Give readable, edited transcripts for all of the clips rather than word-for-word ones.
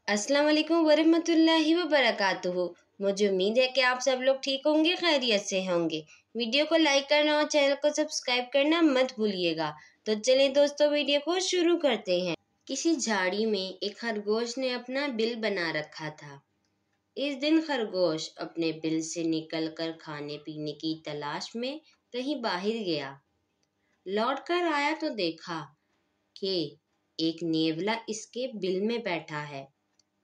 अस्सलाम वालेकुम वरहमतुल्लाहि वबरकातुहू। मुझे उम्मीद है कि आप सब लोग ठीक होंगे, खैरियत से होंगे। वीडियो को लाइक करना और चैनल को सब्सक्राइब करना मत भूलिएगा। तो चलिए दोस्तों, वीडियो को शुरू करते हैं। किसी झाड़ी में एक खरगोश ने अपना बिल बना रखा था। इस दिन खरगोश अपने बिल से निकलकर खाने पीने की तलाश में कहीं बाहर गया। लौट कर आया तो देखा कि एक नेवला इसके बिल में बैठा है।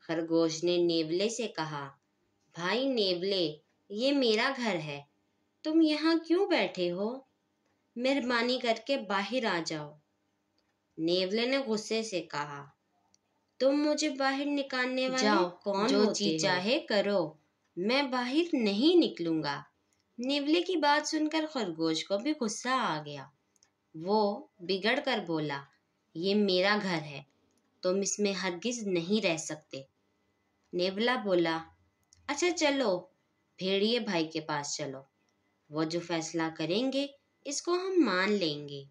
खरगोश ने नेवले से कहा, भाई नेवले, ये मेरा घर है, तुम यहाँ क्यों बैठे हो? मेहरबानी करके बाहर आ जाओ। नेवले ने गुस्से से कहा, तुम मुझे बाहर निकालने वाले जाओ, कौन जो होते जी हो? चाहे करो, मैं बाहर नहीं निकलूंगा। नेवले की बात सुनकर खरगोश को भी गुस्सा आ गया। वो बिगड़ कर बोला, ये मेरा घर है, तुम इसमें हरगिज नहीं रह सकते। नेवला बोला, अच्छा चलो, भेड़िए भाई के पास चलो, वो जो फैसला करेंगे इसको हम मान लेंगे।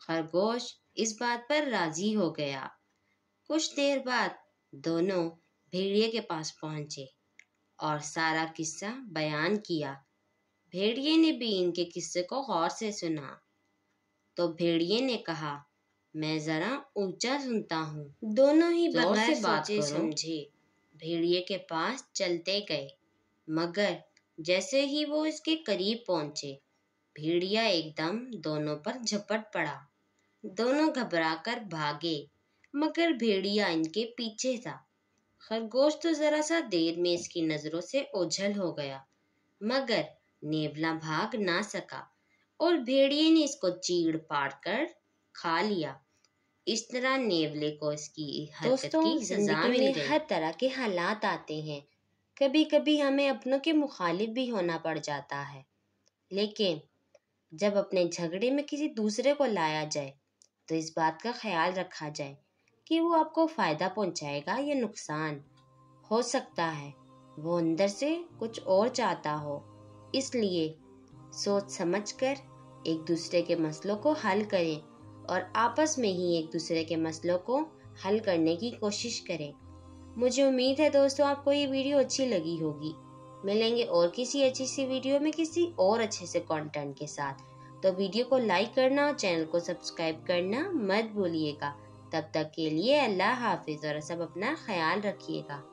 खरगोश इस बात पर राजी हो गया। कुछ देर बाद दोनों भेड़िए के पास पहुंचे और सारा किस्सा बयान किया। भेड़िए ने भी इनके किस्से को गौर से सुना। तो भेड़िए ने कहा, मैं जरा ऊंचा सुनता हूँ। दोनों ही जोर बगैर से बात सोचे करो। समझे भेड़िए के पास चलते गए, मगर जैसे ही वो इसके करीब पहुंचे, भेड़िया एकदम दोनों पर झपट पड़ा। दोनों घबराकर भागे, मगर भेड़िया इनके पीछे था। खरगोश तो जरा सा देर में इसकी नजरों से ओझल हो गया, मगर नेवला भाग ना सका और भेड़िए ने इसको चीड़ फाड़ कर खा लिया। इस तरह नेवले को इसकी हरकत की सजा मिल गई। हर तरह के हालात आते हैं, कभी कभी हमें अपनों के मुखालिफ भी होना पड़ जाता है, लेकिन जब अपने झगड़े में किसी दूसरे को लाया जाए तो इस बात का ख्याल रखा जाए कि वो आपको फायदा पहुंचाएगा या नुकसान। हो सकता है वो अंदर से कुछ और चाहता हो, इसलिए सोच समझकर एक दूसरे के मसलों को हल करें और आपस में ही एक दूसरे के मसलों को हल करने की कोशिश करें। मुझे उम्मीद है दोस्तों आपको ये वीडियो अच्छी लगी होगी। मिलेंगे और किसी अच्छी सी वीडियो में किसी और अच्छे से कंटेंट के साथ। तो वीडियो को लाइक करना और चैनल को सब्सक्राइब करना मत भूलिएगा। तब तक के लिए अल्लाह हाफिज और सब अपना ख्याल रखिएगा।